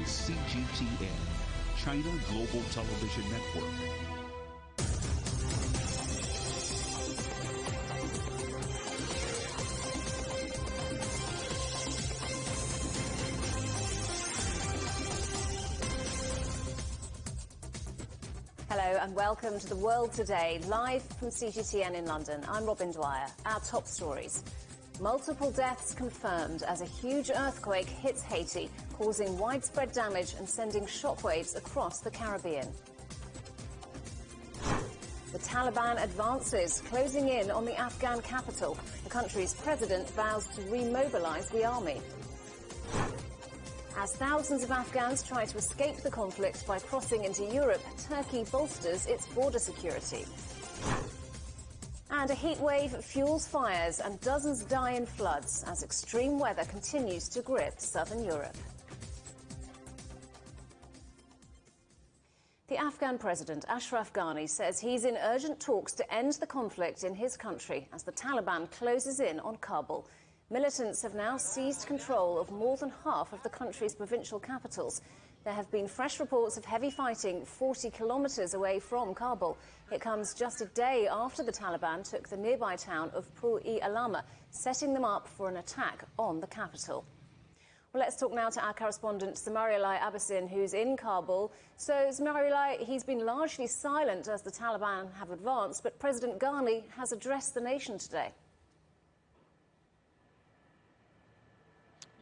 CGTN, China Global Television Network. Hello and welcome to The World Today, live from CGTN in London. I'm Robin Dwyer. Our top stories. Multiple deaths confirmed as a huge earthquake hits Haiti, causing widespread damage and sending shockwaves across the Caribbean. The Taliban advances, closing in on the Afghan capital. The country's president vows to remobilize the army. As thousands of Afghans try to escape the conflict by crossing into Europe, Turkey bolsters its border security. And a heat wave fuels fires and dozens die in floods as extreme weather continues to grip southern Europe. The Afghan president, Ashraf Ghani, says he's in urgent talks to end the conflict in his country as the Taliban closes in on Kabul. Militants have now seized control of more than half of the country's provincial capitals. There have been fresh reports of heavy fighting 40 kilometres away from Kabul. It comes just a day after the Taliban took the nearby town of Pul-e-Alama, setting them up for an attack on the capital. Well, let's talk now to our correspondent, Zemarilai Abbasin, who's in Kabul. So, Zemarilai, he's been largely silent as the Taliban have advanced, but President Ghani has addressed the nation today.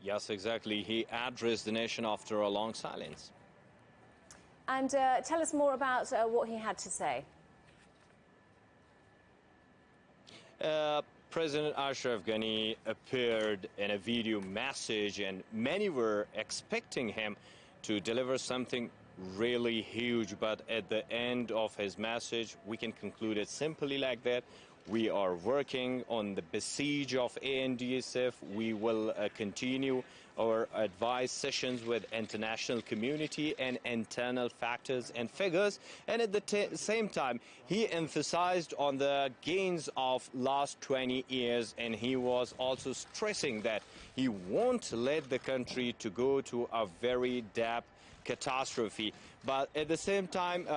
Yes, exactly. He addressed the nation after a long silence. And tell us more about what he had to say. President Ashraf Ghani appeared in a video message, and many were expecting him to deliver something really huge. But at the end of his message, we can conclude it simply like that. We are working on the besiege of ANDSF. We will continue our advice sessions with international community and internal factors and figures. And at the same time, he emphasized on the gains of last 20 years. And he was also stressing that he won't let the country to go to a very deep catastrophe. But at the same time,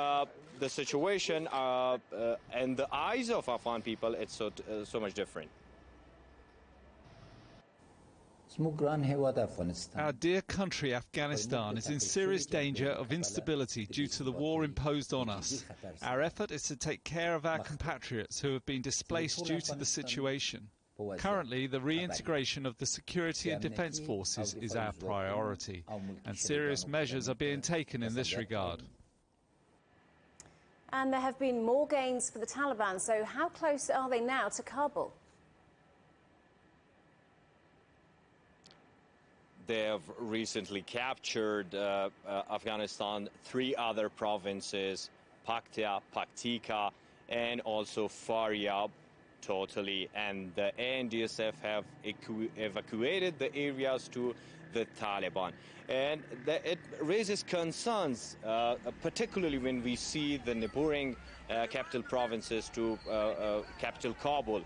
the situation and the eyes of Afghan people, it's so much different. Our dear country, Afghanistan, is in serious danger of instability due to the war imposed on us. Our effort is to take care of our compatriots who have been displaced due to the situation. Currently, the reintegration of the security and defence forces is our priority, and serious measures are being taken in this regard. And there have been more gains for the Taliban, so how close are they now to Kabul? They have recently captured Afghanistan, 3 other provinces, Paktia, Paktika, and also Faryab, totally. And the ANDSF have evacuated the areas to the Taliban. And it raises concerns, particularly when we see the neighboring capital provinces to capital Kabul,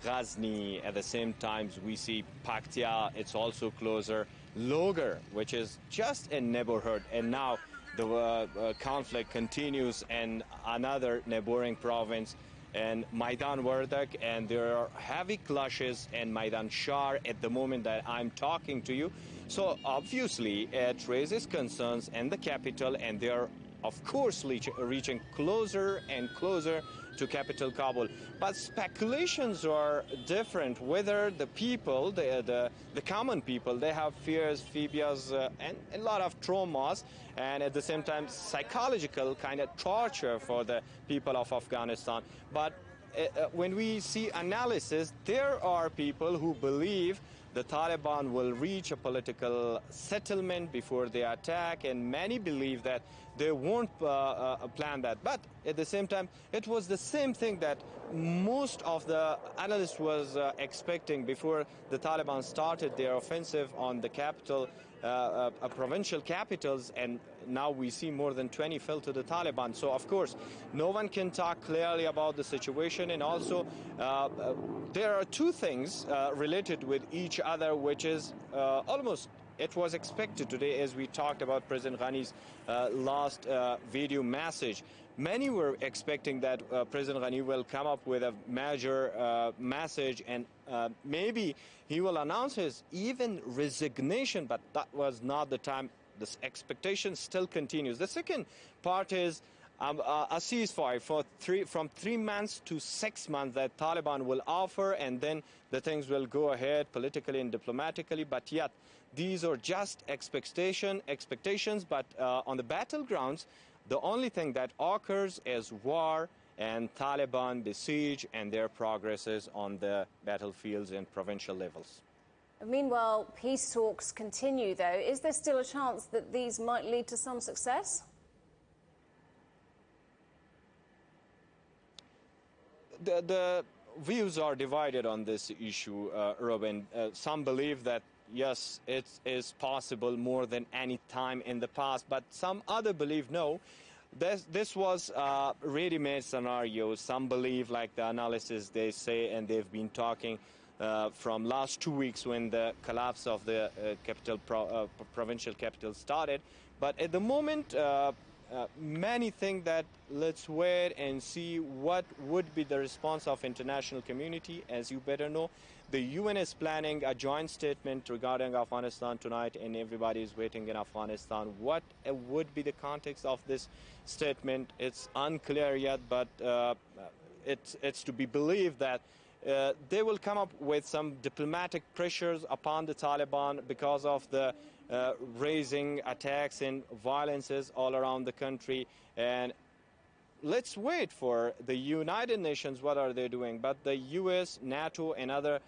Ghazni. At the same time, we see Paktia, it's also closer, Logar, which is just a neighborhood. And now the conflict continues in another neighboring province, and Maidan Wardak, and there are heavy clashes in Maidan Shar at the moment that I'm talking to you. So obviously it raises concerns in the capital, and they are of course reaching closer and closer to capital Kabul. But speculations are different, whether the people, the common people, they have fears, phobias, and a lot of traumas, and at the same time psychological kind of torture for the people of Afghanistan. But when we see analysis, there are people who believe the Taliban will reach a political settlement before they attack, and many believe that they won't plan that. But at the same time, it was the same thing that most of the analysts was expecting before the Taliban started their offensive on the capital, provincial capitals, and now we see more than 20 fell to the Taliban. So of course, no one can talk clearly about the situation, and also there are two things related with each other, which is almost it was expected today, as we talked about President Ghani's last video message. Many were expecting that President Ghani will come up with a major message, and maybe he will announce his even resignation, but that was not the time. This expectation still continues. The second part is a ceasefire from 3 months to 6 months that Taliban will offer, and then the things will go ahead politically and diplomatically. But yet, these are just expectations. But on the battlegrounds, the only thing that occurs is war and Taliban, the siege, and their progresses on the battlefields and provincial levels. Meanwhile, peace talks continue, though. Is there still a chance that these might lead to some success? The views are divided on this issue, Robin. Some believe that, yes, it is possible more than any time in the past, but some other believe no. This was a ready-made scenario. Some believe, like the analysis they say, and they've been talking from last 2 weeks when the collapse of the provincial capital started. But at the moment, many think that let's wait and see what would be the response of international community. As you better know, the UN is planning a joint statement regarding Afghanistan tonight, and everybody is waiting in Afghanistan. What would be the context of this statement? It's unclear yet, but it's to be believed that they will come up with some diplomatic pressures upon the Taliban because of the raising attacks and violences all around the country. And let's wait for the United Nations, what are they doing? But the US, NATO, and other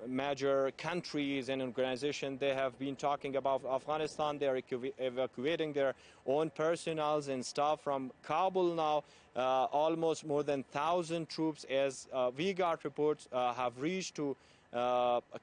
major countries and organizations, they have been talking about Afghanistan. They are evacuating their own personnel and staff from Kabul now. Almost more than 1,000 troops, as we got reports, have reached to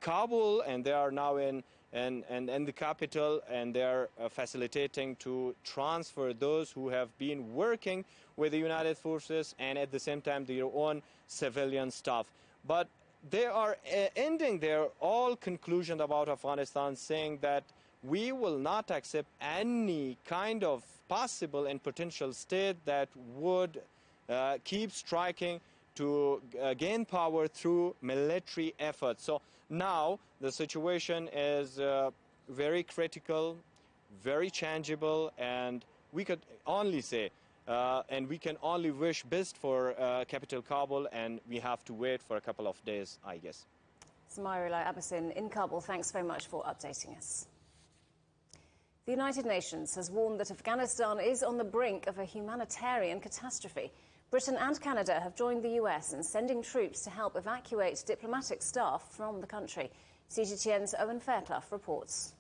Kabul, and they are now in the capital, and they are facilitating to transfer those who have been working with the United Forces and at the same time their own civilian staff. But they are ending their all conclusion about Afghanistan, saying that we will not accept any kind of possible and potential state that would keep striking to gain power through military efforts. So now the situation is very critical, very changeable, and we could only say and we can only wish best for capital Kabul, and we have to wait for a couple of days, I guess. Samarullah Abbasin in Kabul, thanks very much for updating us. The United Nations has warned that Afghanistan is on the brink of a humanitarian catastrophe. Britain and Canada have joined the US in sending troops to help evacuate diplomatic staff from the country. CGTN's Owen Fairclough reports.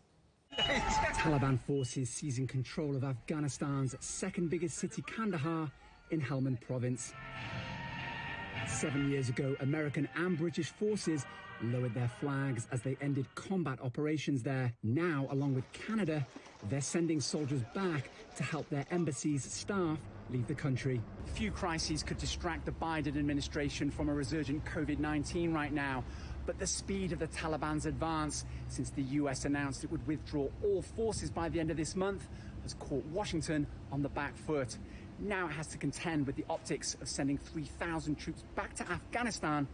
Taliban forces seizing control of Afghanistan's second biggest city, Kandahar, in Helmand province. 7 years ago, American and British forces lowered their flags as they ended combat operations there. Now, along with Canada, they're sending soldiers back to help their embassies' staff leave the country. Few crises could distract the Biden administration from a resurgent COVID-19 right now. But the speed of the Taliban's advance since the US announced it would withdraw all forces by the end of this month has caught Washington on the back foot. Now it has to contend with the optics of sending 3,000 troops back to Afghanistan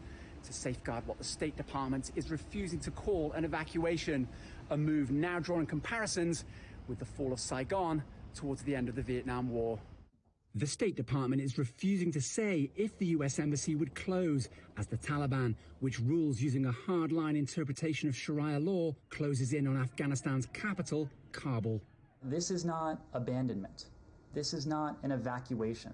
to safeguard what the State Department is refusing to call an evacuation, a move now drawing comparisons with the fall of Saigon towards the end of the Vietnam War. The State Department is refusing to say if the US embassy would close as the Taliban, which rules using a hardline interpretation of Sharia law, closes in on Afghanistan's capital, Kabul. This is not abandonment. This is not an evacuation.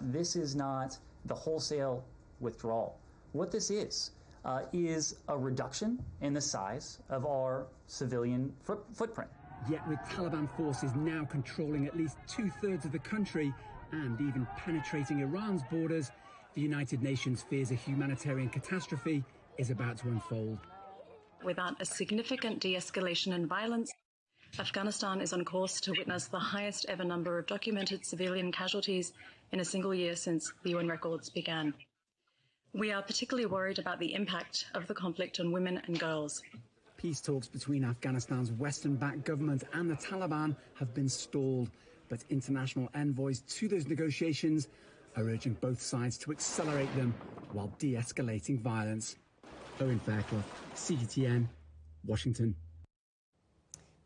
This is not the wholesale withdrawal. What this is a reduction in the size of our civilian footprint. Yet with Taliban forces now controlling at least 2/3 of the country and even penetrating Iran's borders, the United Nations fears a humanitarian catastrophe is about to unfold. Without a significant de-escalation in violence, Afghanistan is on course to witness the highest ever number of documented civilian casualties in a single year since the UN records began. We are particularly worried about the impact of the conflict on women and girls. Peace talks between Afghanistan's Western-backed government and the Taliban have been stalled, but international envoys to those negotiations are urging both sides to accelerate them while de-escalating violence. Owen Fairclough, CGTN, Washington.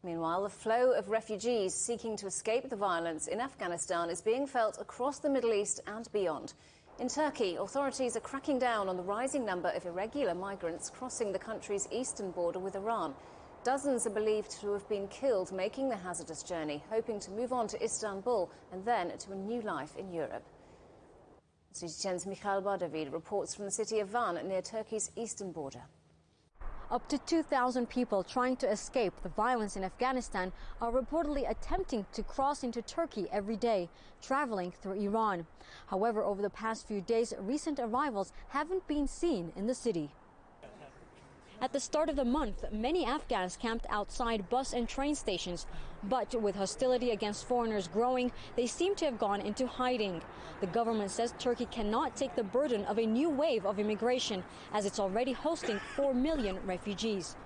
Meanwhile, the flow of refugees seeking to escape the violence in Afghanistan is being felt across the Middle East and beyond. In Turkey, authorities are cracking down on the rising number of irregular migrants crossing the country's eastern border with Iran. Dozens are believed to have been killed making the hazardous journey, hoping to move on to Istanbul and then to a new life in Europe. CGTN's Mikhail Bardavid reports from the city of Van near Turkey's eastern border. Up to 2,000 people trying to escape the violence in Afghanistan are reportedly attempting to cross into Turkey every day, traveling through Iran. However, over the past few days, recent arrivals haven't been seen in the city. At the start of the month, many Afghans camped outside bus and train stations. But with hostility against foreigners growing, they seem to have gone into hiding. The government says Turkey cannot take the burden of a new wave of immigration, as it's already hosting 4 million refugees.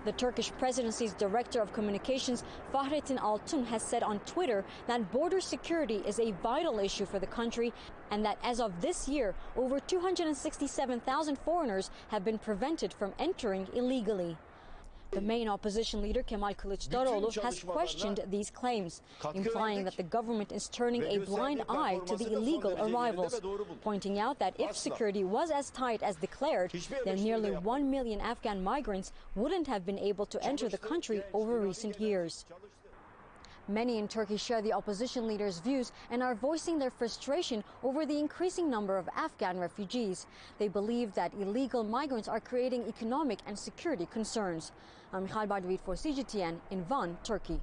The Turkish presidency's director of communications, Fahrettin Altun, has said on Twitter that border security is a vital issue for the country and that as of this year, over 267,000 foreigners have been prevented from entering illegally. The main opposition leader, Kemal Kılıçdaroğlu, has questioned these claims, implying that the government is turning a blind eye to the illegal arrivals, pointing out that if security was as tight as declared, then nearly 1 million Afghan migrants wouldn't have been able to enter the country over recent years. Many in Turkey share the opposition leader's views and are voicing their frustration over the increasing number of Afghan refugees. They believe that illegal migrants are creating economic and security concerns. I'm Mikhail Bardavid for CGTN in Van, Turkey.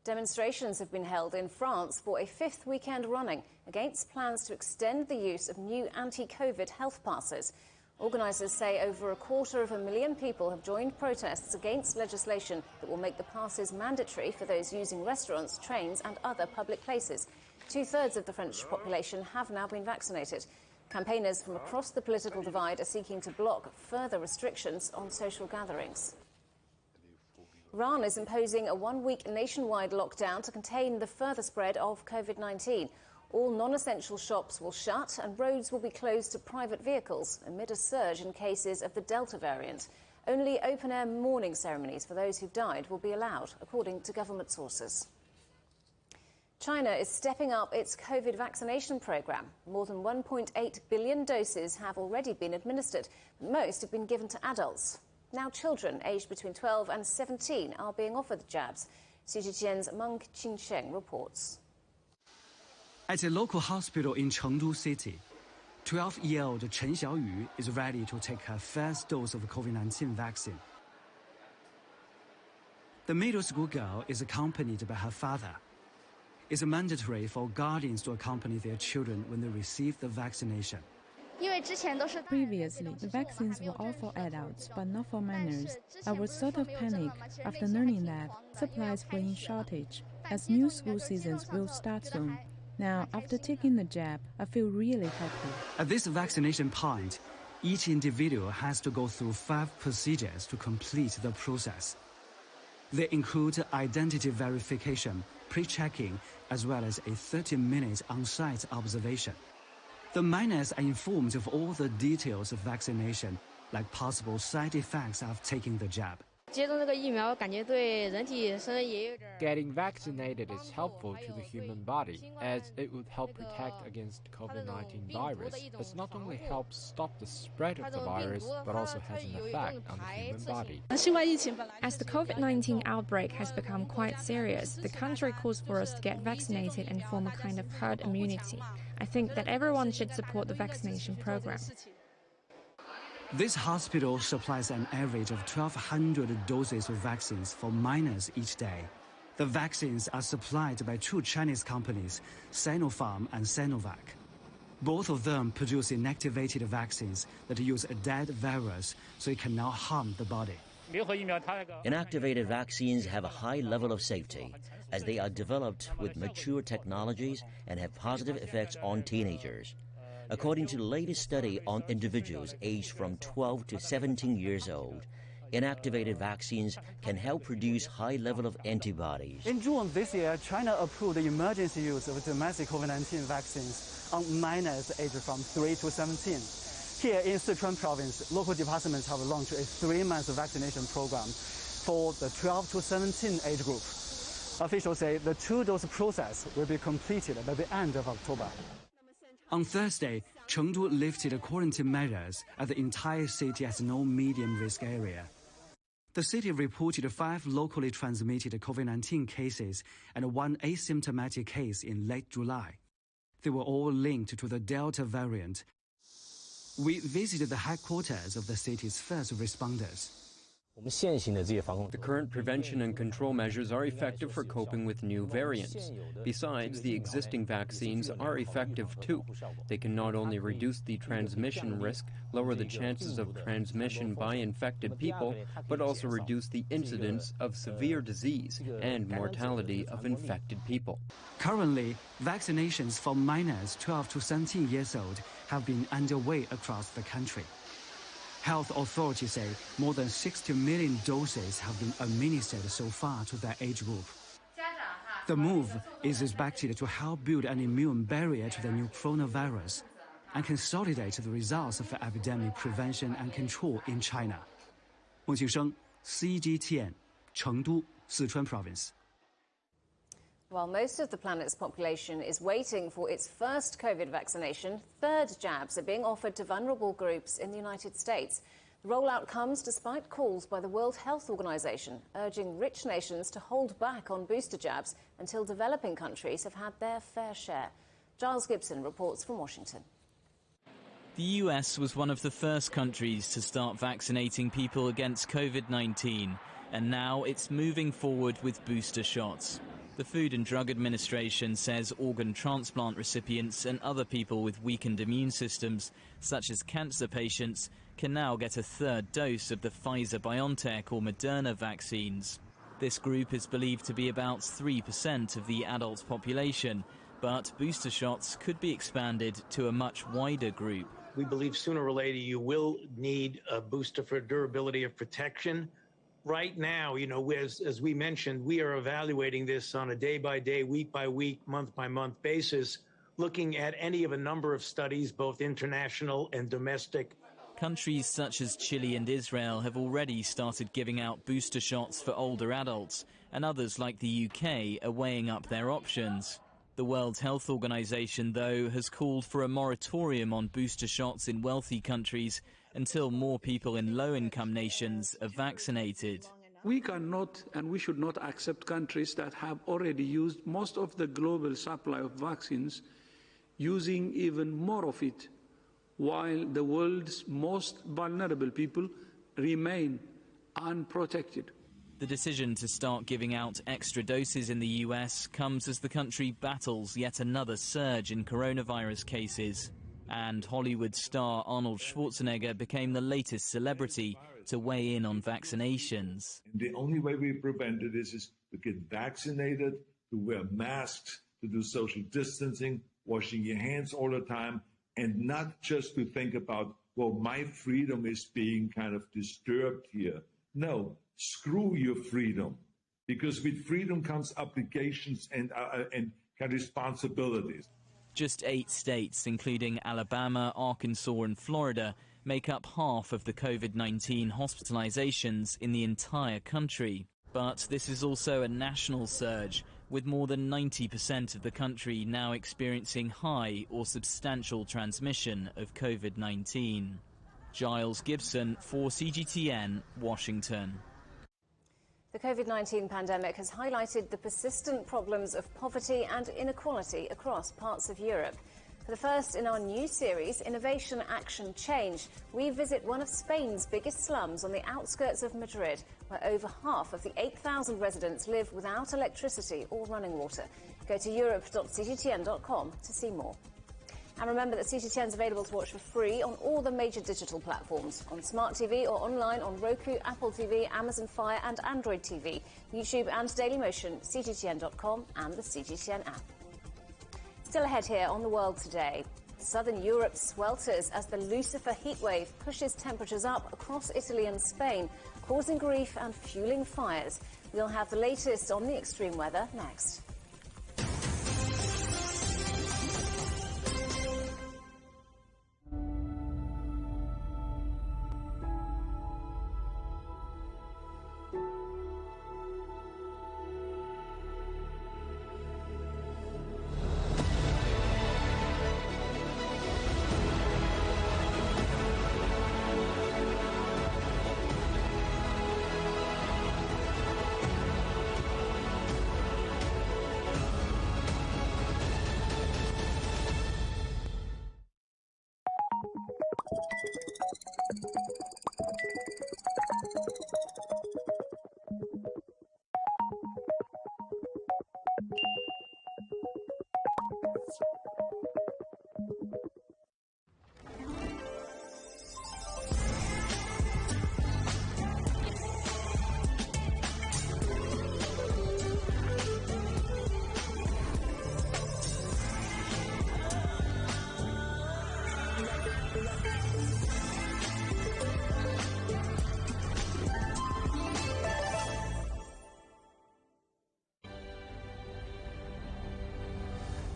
Demonstrations have been held in France for a fifth weekend running against plans to extend the use of new anti-COVID health passes. Organisers say over 250,000 people have joined protests against legislation that will make the passes mandatory for those using restaurants, trains and other public places. 2/3 of the French population have now been vaccinated. Campaigners from across the political divide are seeking to block further restrictions on social gatherings. Iran is imposing a one-week nationwide lockdown to contain the further spread of COVID-19. All non-essential shops will shut and roads will be closed to private vehicles amid a surge in cases of the Delta variant. Only open-air mourning ceremonies for those who've died will be allowed, according to government sources. China is stepping up its COVID vaccination program. More than 1.8 billion doses have already been administered, but most have been given to adults. Now children aged between 12 and 17 are being offered the jabs. CGTN's Meng Qingsheng reports. At a local hospital in Chengdu City, 12-year-old Chen Xiaoyu is ready to take her first dose of COVID-19 vaccine. The middle school girl is accompanied by her father. It's mandatory for guardians to accompany their children when they receive the vaccination. Previously, the vaccines were all for adults, but not for minors. I was sort of panicked after learning that supplies were in shortage, as new school seasons will start soon. Now, after taking the jab, I feel really happy. At this vaccination point, each individual has to go through 5 procedures to complete the process. They include identity verification, pre-checking, as well as a 30-minute on-site observation. The minors are informed of all the details of vaccination, like possible side effects of taking the jab. Getting vaccinated is helpful to the human body, as it would help protect against COVID-19 virus. It not only helps stop the spread of the virus, but also has an effect on the human body. As the COVID-19 outbreak has become quite serious, the country calls for us to get vaccinated and form a kind of herd immunity. I think that everyone should support the vaccination program. This hospital supplies an average of 1,200 doses of vaccines for minors each day. The vaccines are supplied by 2 Chinese companies, Sinopharm and Sinovac. Both of them produce inactivated vaccines that use a dead virus, so it cannot harm the body. Inactivated vaccines have a high level of safety, as they are developed with mature technologies and have positive effects on teenagers. According to the latest study on individuals aged from 12 to 17 years old, inactivated vaccines can help produce high level of antibodies. In June this year, China approved the emergency use of domestic COVID-19 vaccines on minors aged from 3 to 17. Here in Sichuan province, local departments have launched a 3-month vaccination program for the 12 to 17 age group. Officials say the 2-dose process will be completed by the end of October. On Thursday, Chengdu lifted quarantine measures as the entire city has no medium risk area. The city reported 5 locally transmitted COVID-19 cases and 1 asymptomatic case in late July. They were all linked to the Delta variant. We visited the headquarters of the city's first responders. The current prevention and control measures are effective for coping with new variants. Besides, the existing vaccines are effective too. They can not only reduce the transmission risk, lower the chances of transmission by infected people, but also reduce the incidence of severe disease and mortality of infected people. Currently, vaccinations for minors 12 to 17 years old have been underway across the country. Health authorities say more than 60 million doses have been administered so far to that age group. The move is expected to help build an immune barrier to the new coronavirus and consolidate the results of epidemic prevention and control in China. Wang Qingsheng, CGTN, Chengdu, Sichuan Province. While most of the planet's population is waiting for its first COVID vaccination, 3rd jabs are being offered to vulnerable groups in the United States. The rollout comes despite calls by the World Health Organization urging rich nations to hold back on booster jabs until developing countries have had their fair share. Giles Gibson reports from Washington. The US was one of the first countries to start vaccinating people against COVID-19, and now it's moving forward with booster shots. The Food and Drug Administration says organ transplant recipients and other people with weakened immune systems, such as cancer patients, can now get a 3rd dose of the Pfizer-BioNTech or Moderna vaccines. This group is believed to be about 3% of the adult population, but booster shots could be expanded to a much wider group. We believe sooner or later you will need a booster for durability of protection. Right now, as we mentioned, we are evaluating this on a day-by-day, week-by-week, month-by-month basis, looking at any of a number of studies, both international and domestic. Countries such as Chile and Israel have already started giving out booster shots for older adults, and others like the UK are weighing up their options. The World Health Organization, though, has called for a moratorium on booster shots in wealthy countries until more people in low-income nations are vaccinated. We cannot and we should not accept countries that have already used most of the global supply of vaccines, using even more of it, while the world's most vulnerable people remain unprotected. The decision to start giving out extra doses in the US comes as the country battles yet another surge in coronavirus cases. And Hollywood star Arnold Schwarzenegger became the latest celebrity to weigh in on vaccinations. The only way we prevent it is to get vaccinated, to wear masks, to do social distancing, washing your hands all the time, and not just to think about, well, my freedom is being kind of disturbed here. No, screw your freedom, because with freedom comes obligations and responsibilities. Just 8 states, including Alabama, Arkansas and Florida, make up half of the COVID-19 hospitalizations in the entire country. But this is also a national surge, with more than 90% of the country now experiencing high or substantial transmission of COVID-19. Giles Gibson for CGTN, Washington. The COVID-19 pandemic has highlighted the persistent problems of poverty and inequality across parts of Europe. For the first in our new series, Innovation, Action, Change, we visit one of Spain's biggest slums on the outskirts of Madrid, where over half of the 8,000 residents live without electricity or running water. Go to europe.cgtn.com to see more. And remember that CGTN is available to watch for free on all the major digital platforms, on Smart TV or online on Roku, Apple TV, Amazon Fire and Android TV, YouTube and Dailymotion, CGTN.com and the CGTN app. Still ahead here on The World Today. Southern Europe swelters as the Lucifer heatwave pushes temperatures up across Italy and Spain, causing grief and fueling fires. We'll have the latest on the extreme weather next.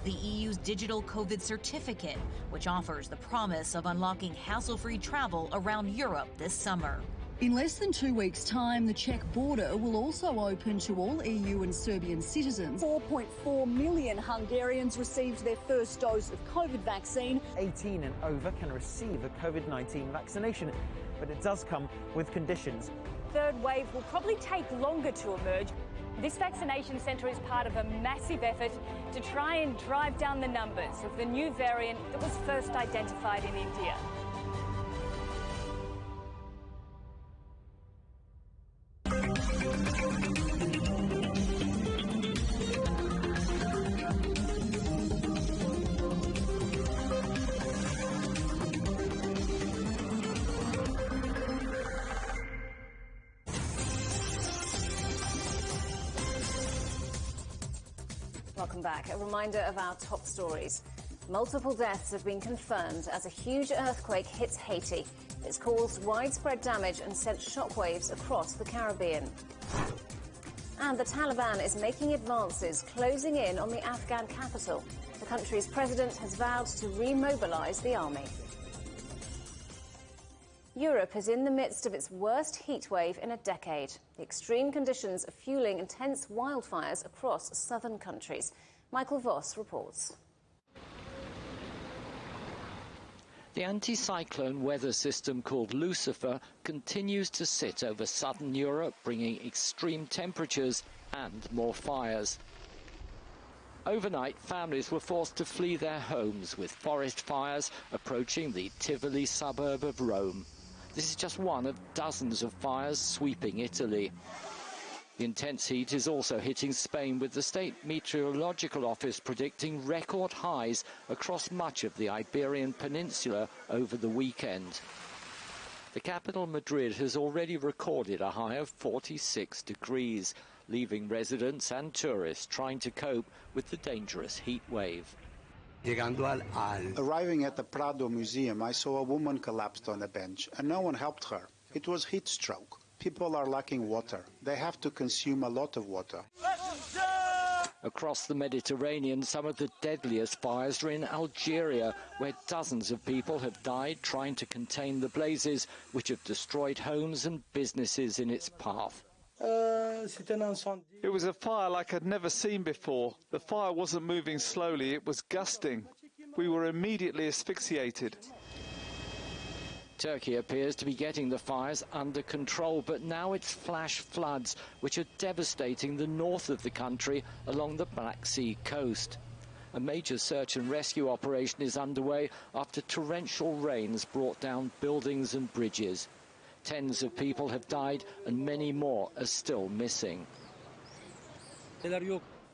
The EU's digital COVID certificate, which offers the promise of unlocking hassle-free travel around Europe this summer. In less than 2 weeks' time, the Czech border will also open to all EU and Serbian citizens. 4.4 million Hungarians received their first dose of COVID vaccine. 18 and over can receive a COVID-19 vaccination, but it does come with conditions. Third wave will probably take longer to emerge. This vaccination centre is part of a massive effort to try and drive down the numbers of the new variant that was first identified in India. Welcome back. A reminder of our top stories. Multiple deaths have been confirmed as a huge earthquake hits Haiti. It's caused widespread damage and sent shockwaves across the Caribbean. And the Taliban is making advances, closing in on the Afghan capital. The country's president has vowed to remobilize the army. Europe is in the midst of its worst heat wave in a decade. The extreme conditions are fueling intense wildfires across southern countries. Michael Voss reports. The anticyclone weather system called Lucifer continues to sit over southern Europe, bringing extreme temperatures and more fires. Overnight, families were forced to flee their homes, with forest fires approaching the Tivoli suburb of Rome. This is just one of dozens of fires sweeping Italy. The intense heat is also hitting Spain, with the State Meteorological Office predicting record highs across much of the Iberian Peninsula over the weekend. The capital, Madrid, has already recorded a high of 46 degrees, leaving residents and tourists trying to cope with the dangerous heat wave. Arriving at the Prado Museum, I saw a woman collapsed on a bench, and no one helped her. It was heat stroke. People are lacking water. They have to consume a lot of water. Across the Mediterranean, some of the deadliest fires are in Algeria, where dozens of people have died trying to contain the blazes, which have destroyed homes and businesses in its path. It was a fire like I'd never seen before. The fire wasn't moving slowly, it was gusting. We were immediately asphyxiated. Turkey appears to be getting the fires under control, but now it's flash floods, which are devastating the north of the country along the Black Sea coast. A major search and rescue operation is underway after torrential rains brought down buildings and bridges. Tens of people have died and many more are still missing.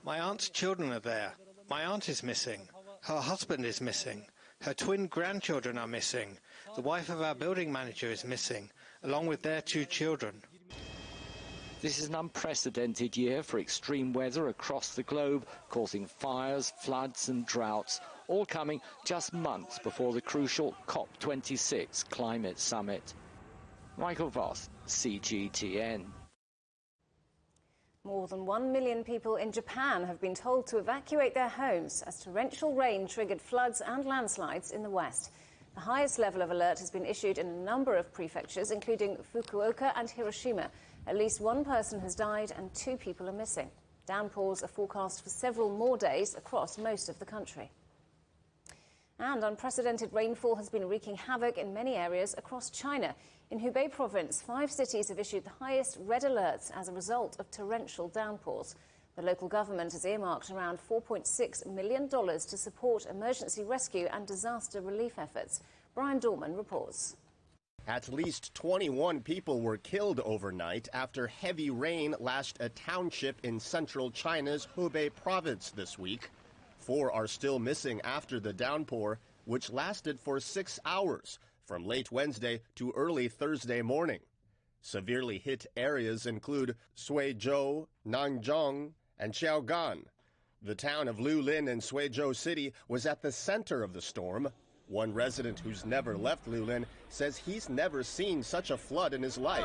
My aunt's children are there. My aunt is missing. Her husband is missing. Her twin grandchildren are missing. The wife of our building manager is missing, along with their 2 children. This is an unprecedented year for extreme weather across the globe, causing fires, floods and droughts, all coming just months before the crucial COP26 climate summit. Michael Voss, CGTN. More than 1 million people in Japan have been told to evacuate their homes as torrential rain triggered floods and landslides in the west. The highest level of alert has been issued in a number of prefectures, including Fukuoka and Hiroshima. At least 1 person has died and 2 people are missing. Downpours are forecast for several more days across most of the country. And unprecedented rainfall has been wreaking havoc in many areas across China. In Hubei province, 5 cities have issued the highest red alerts as a result of torrential downpours. The local government has earmarked around $4.6 million to support emergency rescue and disaster relief efforts. Brian Dorman reports. At least 21 people were killed overnight after heavy rain lashed a township in central China's Hubei province this week. 4 are still missing after the downpour, which lasted for 6 hours, from late Wednesday to early Thursday morning. Severely hit areas include Suizhou, Nanzhong, and Xiaogan. The town of Lulin in Suizhou City was at the center of the storm. One resident who's never left Lulin says he's never seen such a flood in his life.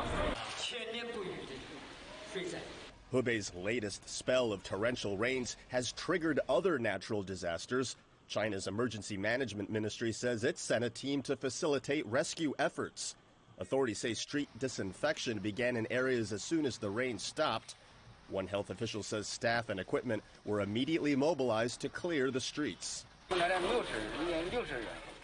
Hubei's latest spell of torrential rains has triggered other natural disasters. China's Emergency Management Ministry says it sent a team to facilitate rescue efforts. Authorities say street disinfection began in areas as soon as the rain stopped. One health official says staff and equipment were immediately mobilized to clear the streets.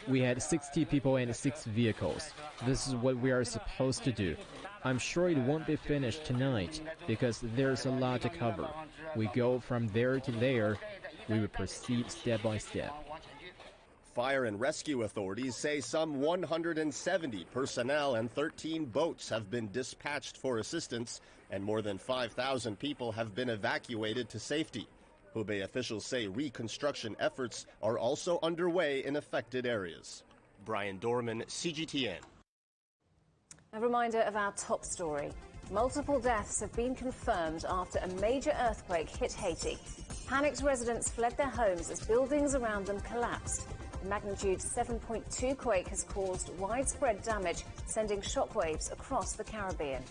We had 60 people and 6 vehicles. This is what we are supposed to do. I'm sure it won't be finished tonight because there's a lot to cover. We go from there to there. We will proceed step by step. Fire and rescue authorities say some 170 personnel and 13 boats have been dispatched for assistance, and more than 5,000 people have been evacuated to safety. Hubei officials say reconstruction efforts are also underway in affected areas. Brian Dorman, CGTN. A reminder of our top story. Multiple deaths have been confirmed after a major earthquake hit Haiti. Panicked residents fled their homes as buildings around them collapsed. A magnitude 7.2 quake has caused widespread damage, sending shockwaves across the Caribbean.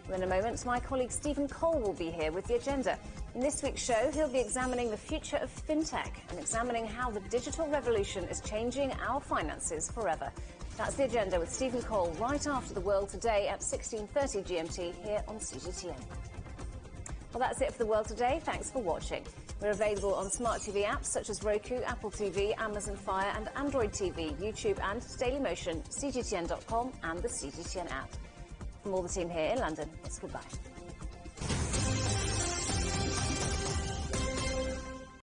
Well, in a moment, my colleague Stephen Cole will be here with the agenda. In this week's show, he'll be examining the future of fintech and examining how the digital revolution is changing our finances forever. That's the agenda with Stephen Cole right after the World Today at 16:30 GMT here on CGTN. Well, that's it for the World Today. Thanks for watching. We're available on smart TV apps such as Roku, Apple TV, Amazon Fire and Android TV, YouTube and Dailymotion, CGTN.com and the CGTN app. From all the team here in London, it's goodbye.